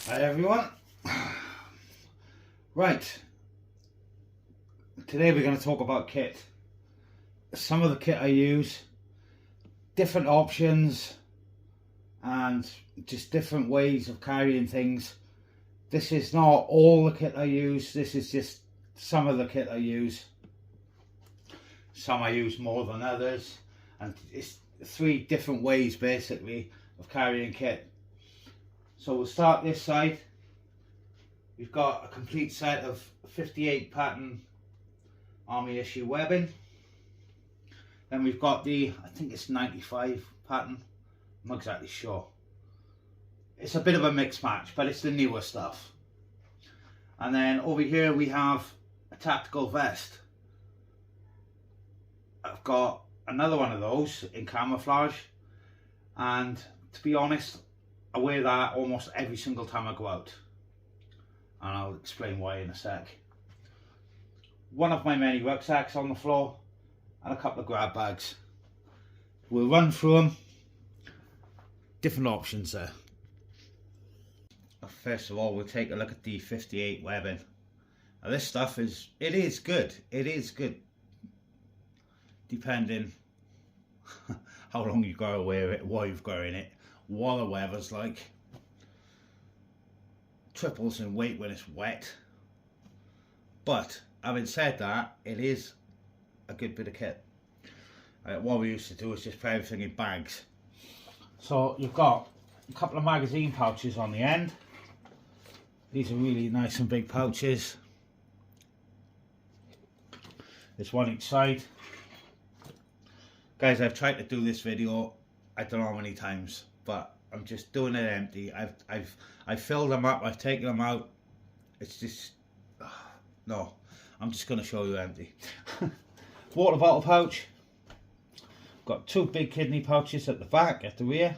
Hi everyone. Right, today we're going to talk about kit. Some of the kit I use, different options and just different ways of carrying things. This is not all the kit I use, this is just some of the kit I use. Some I use more than others, and it's 3 different ways basically of carrying kit. So we'll start this side. We've got a complete set of 58 pattern army issue webbing. Then we've got the, I think it's 95 pattern, I'm not exactly sure. It's a bit of a mix match, but it's the newer stuff. And then over here we have a tactical vest. I've got another one of those in camouflage, and to be honest, I wear that almost every single time I go out, and I'll explain why in a sec. One of my many rucksacks on the floor and a couple of grab bags. We'll run through them, different options there. First of all, we'll take a look at the 58 webbing. Now this stuff is good, it is good, depending how long you've got to wear it, what you've got in it, what the weather's like. Triples in weight when it's wet, but having said that, it is a good bit of kit. What we used to do is just put everything in bags. So you've got a couple of magazine pouches on the end. These are really nice and big pouches. There's one each side. Guys, I've tried to do this video I don't know how many times, but I'm just doing it empty. I've filled them up, I've taken them out. It's just no, I'm just going to show you empty. Water bottle pouch. Got 2 big kidney pouches at the back, at the rear.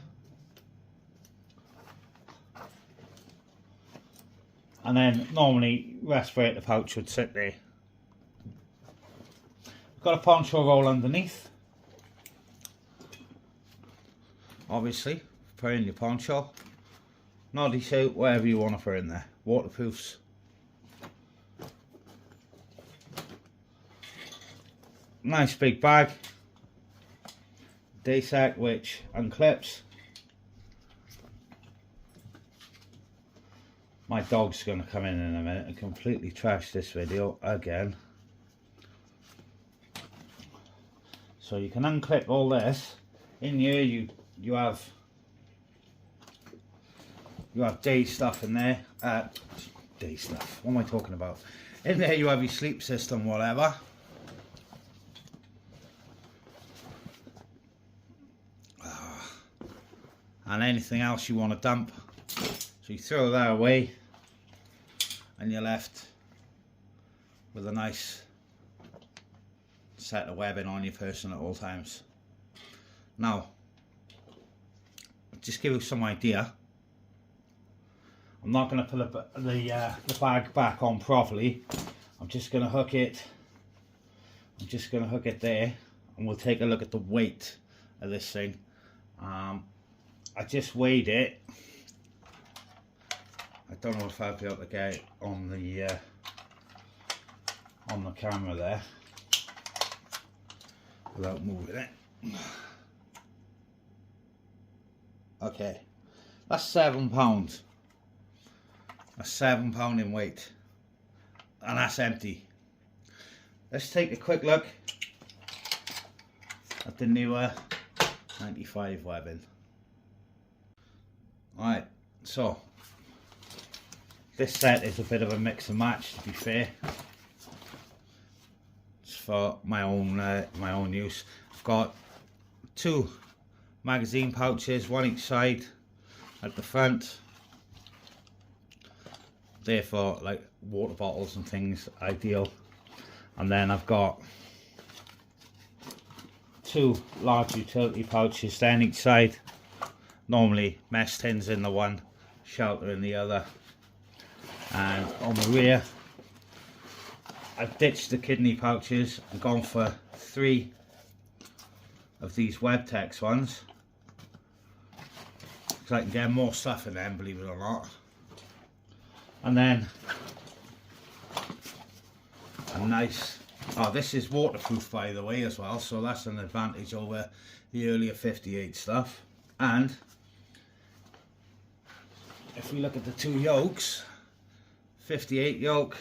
And then normally respirator pouch would sit there. Got a poncho roll underneath. Obviously, put in your poncho. Noddy suit, whatever you want to put in there. Waterproofs. Nice big bag. Day sack which unclips. My dog's going to come in a minute and completely trash this video again. So you can unclip all this. In here you have day stuff in there. Day stuff. What am I talking about? In there you have your sleep system, whatever. And anything else you want to dump. So you throw that away and you're left with a nice set of webbing on your person at all times. Now, just give you some idea. I'm not going to put the bag back on properly. I'm just going to hook it. I'm just going to hook it there, and we'll take a look at the weight of this thing. I just weighed it. I don't know if I'll be able to get it on the camera there without moving it. Okay, that's £7. That's £7 in weight, and that's empty. Let's take a quick look at the newer 95 webbing. Alright, so this set is a bit of a mix and match, to be fair. It's for my own use. I've got 2 magazine pouches, one each side at the front. Therefore, like water bottles and things, ideal. And then I've got 2 large utility pouches down each side. Normally mess tins in the one, shelter in the other. And on the rear, I've ditched the kidney pouches and gone for 3 of these WebTex ones, because I can get more stuff in them, believe it or not. And then a nice, oh, this is waterproof by the way as well, so that's an advantage over the earlier 58 stuff. And if we look at the two yokes, 58 yoke,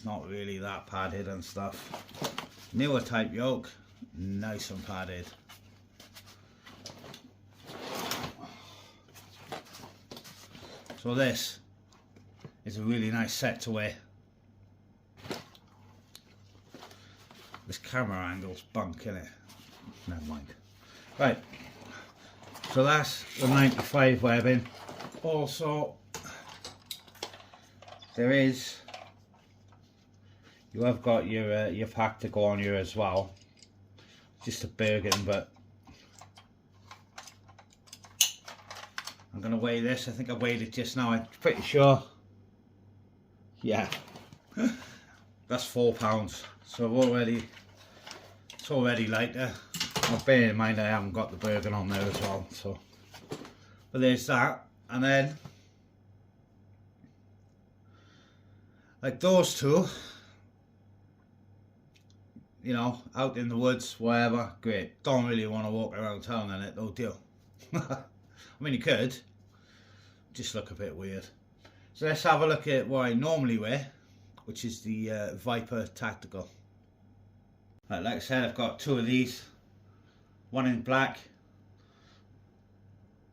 not really that padded and stuff. Newer type yoke, nice and padded. So this is a really nice set to wear. This camera angle's bunk, innit? Never mind. Right, so that's the 95 webbing. Also, there is, you have got your pack to go on here as well. Just a Bergen, but I'm gonna weigh this. I think I weighed it just now. I'm pretty sure. Yeah, that's 4 pounds. So it's already lighter. Well, bear in mind I haven't got the Bergen on there as well. So, but there's that, and then like those two, you know, out in the woods, wherever, great. Don't really want to walk around town in it though, do you? I mean, you could, just look a bit weird. So let's have a look at what I normally wear, which is the Viper Tactical. Like I said, I've got two of these, one in black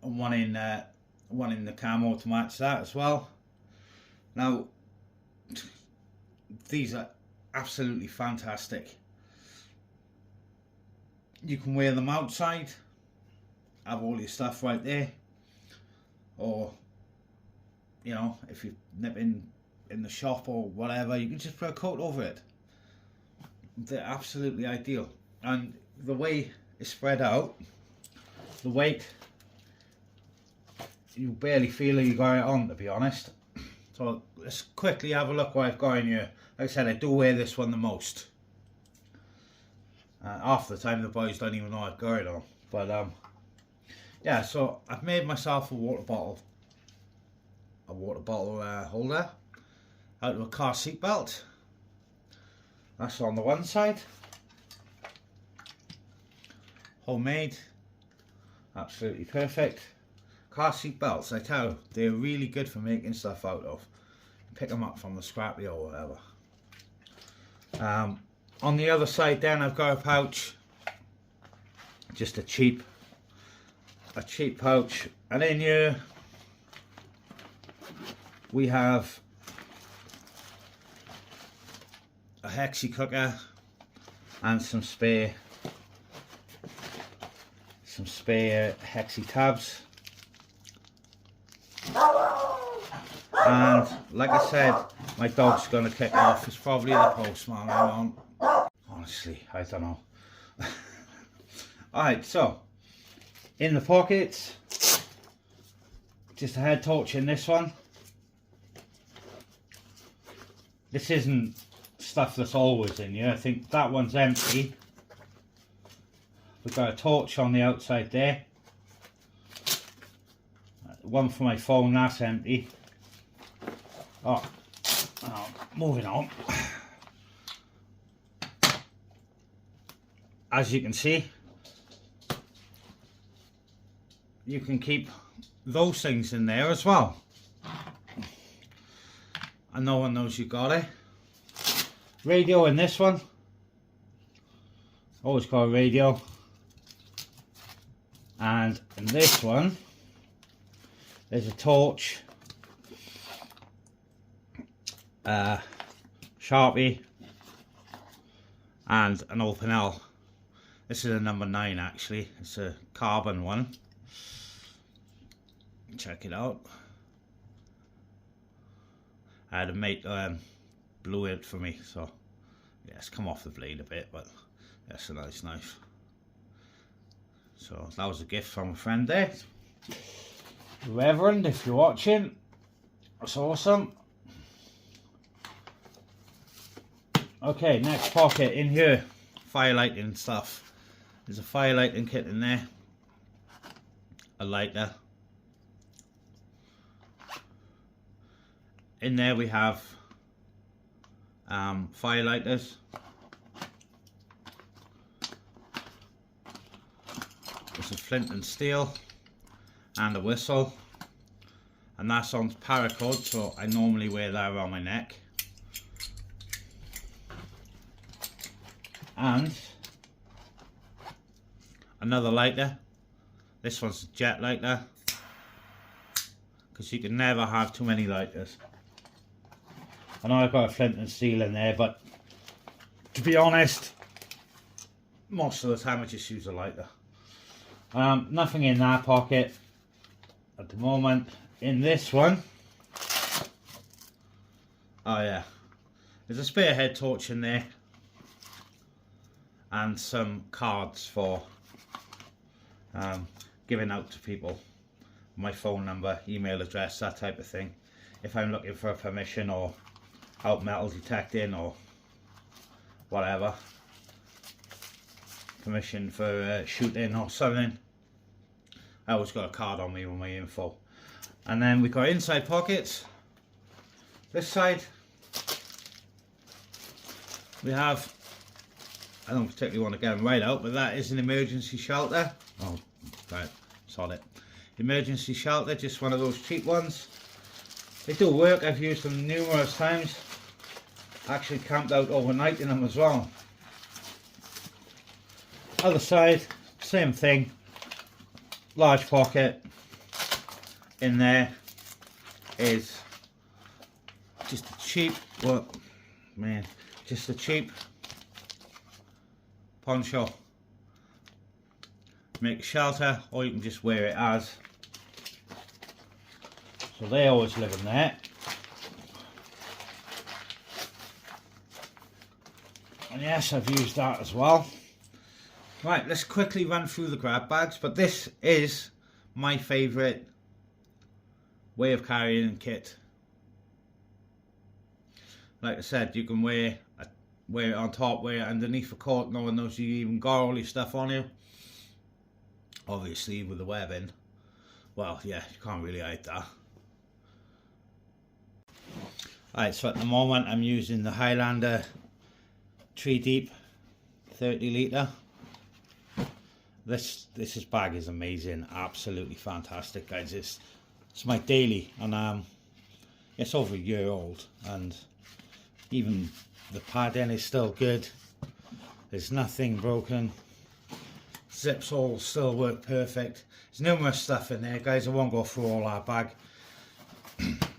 and one in the camo to match that as well. Now, these are absolutely fantastic. You can wear them outside, have all your stuff right there, or you know, if you're nipping in the shop or whatever, you can just put a coat over it. They're absolutely ideal, and the way it's spread out, the weight, you barely feel you got it on, to be honest. So let's quickly have a look what I've got in here. Like I said, I do wear this one the most. Half the time the boys don't even know I've got it on. But yeah, so I've made myself a water bottle holder out of a car seat belt. That's on the one side. Homemade, absolutely perfect. Car seat belts, I tell you, they're really good for making stuff out of. Pick them up from the scrappy or whatever. On the other side then I've got a pouch, just a cheap pouch, and in here we have a hexi cooker and some spare hexi tabs. And like I said, my dog's gonna kick off. It's probably the postman. I don't, honestly, I don't know. Alright, so in the pockets, just a head torch in this one. This isn't stuff that's always in here. I think that one's empty. We've got a torch on the outside there. One for my phone, that's empty. Oh, moving on. As you can see, you can keep those things in there as well, and no one knows you got it. Radio in this one, always got a radio, and in this one there's a torch, Sharpie, and an open L. This is a number 9 actually, it's a carbon one. Check it out. I had a mate blew it for me, so yeah, it's come off the blade a bit, but that's a nice knife. So that was a gift from a friend there. Reverend, if you're watching, that's awesome. Okay, next pocket in here, firelighting stuff. There's a firelighting kit in there, a lighter, in there we have fire lighters. There's a flint and steel and a whistle, and that's on paracord, so I normally wear that around my neck. And another lighter. This one's a jet lighter, because you can never have too many lighters. I know I've got a flint and steel in there, but to be honest, most of the time I just use a lighter. Nothing in that pocket at the moment. In this one, oh yeah, there's a spare head torch in there and some cards for giving out to people, my phone number, email address, that type of thing, if I'm looking for a permission or out metal detecting or whatever, permission for shooting or something. I always got a card on me with my info. And then we've got inside pockets. This side we have, I don't particularly want to get them right out, but that is an emergency shelter. Oh, right, solid. Emergency shelter, just one of those cheap ones. They do work, I've used them numerous times. Actually camped out overnight in them as well. Other side, same thing. Large pocket. In there is just a cheap, just a cheap poncho. Make a shelter, or you can just wear it as. So they always live in there. And yes, I've used that as well. Right, let's quickly run through the grab bags, but this is my favourite way of carrying kit. Like I said, you can wear it on top, wear it underneath the coat, no one knows you even got all your stuff on you. Obviously with the webbing, well yeah, you can't really hide that. Alright, so at the moment I'm using the Highlander 3 Deep 30 litre. This bag is amazing, absolutely fantastic, guys. It's my daily, and it's over a year old, and even the padding is still good. There's nothing broken. Zips all still work perfect. There's numerous stuff in there, guys. I won't go through all our bag.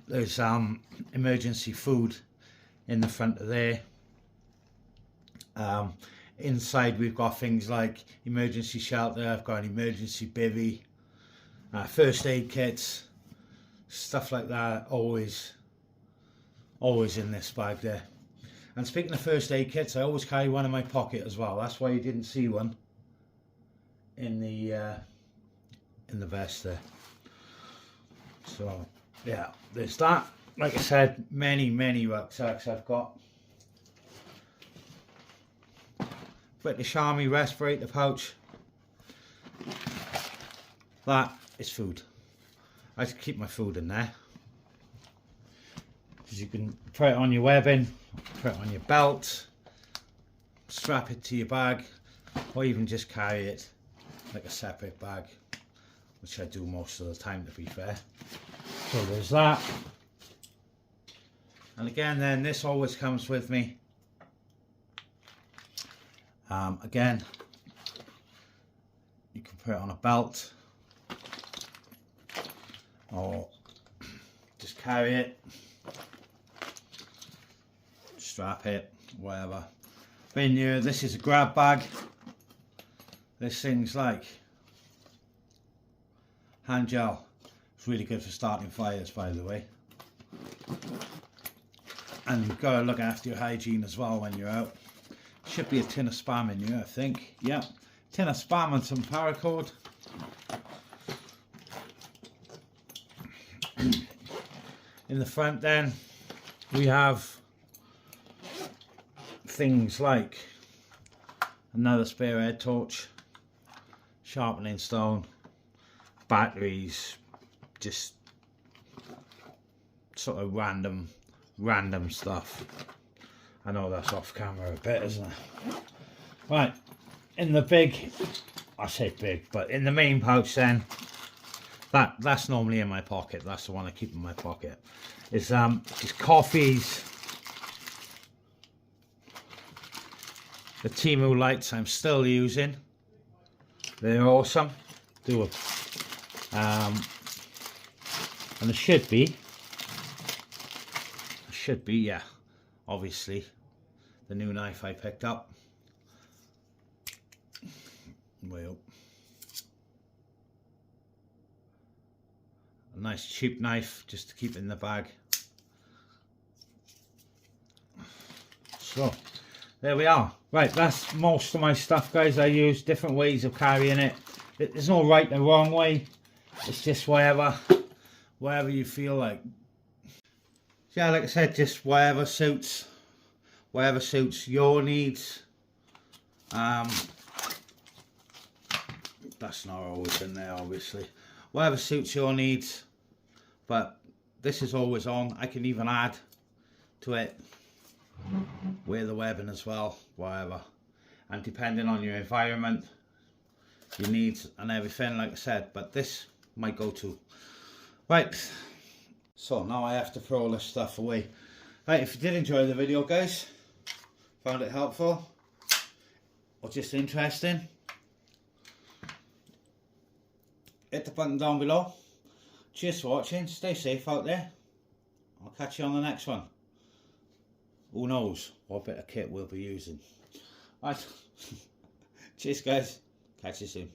There's emergency food in the front of there. Inside we've got things like emergency shelter, I've got an emergency bivvy, first aid kits, stuff like that, always in this bag there. And speaking of first aid kits, I always carry one in my pocket as well. That's why you didn't see one in the vest there. So yeah, there's that. Like I said, many rucksacks I've got. British Army respirator pouch. That is food. I like to keep my food in there, because you can put it on your webbing, put it on your belt, strap it to your bag, or even just carry it like a separate bag, which I do most of the time, to be fair. So there's that. And again, then this always comes with me. Again, you can put it on a belt or just carry it, strap it, whatever. Then this is a grab bag. This thing's like hand gel. It's really good for starting fires, by the way. And you've got to look after your hygiene as well when you're out. Should be a tin of Spam in here, I think. Yeah, tin of Spam and some paracord. In the front then, we have things like another spare head torch, sharpening stone, batteries, just sort of random stuff. I know that's off camera a bit, isn't it? Right, in the big, I say big, but in the main pouch then, that's normally in my pocket. That's the one I keep in my pocket. It's coffees. The Timu lights I'm still using. They're awesome. And it should be, yeah, obviously, the new knife I picked up. Way up. A nice cheap knife just to keep in the bag. So there we are. Right, that's most of my stuff, guys. I use different ways of carrying it. There's no right and wrong way. It's just whatever you feel like. Yeah, like I said, just whatever suits your needs. That's not always in there, obviously. Whatever suits your needs, but this is always on. I can even add to it, wear the webbing as well, whatever. And depending on your environment, your needs and everything, like I said, but this might go to. Right, so now I have to throw all this stuff away. Right, if you did enjoy the video, guys, found it helpful or just interesting, hit the button down below. Cheers for watching. Stay safe out there. I'll catch you on the next one. Who knows what bit of kit we'll be using. Right. Cheers, guys. Catch you soon.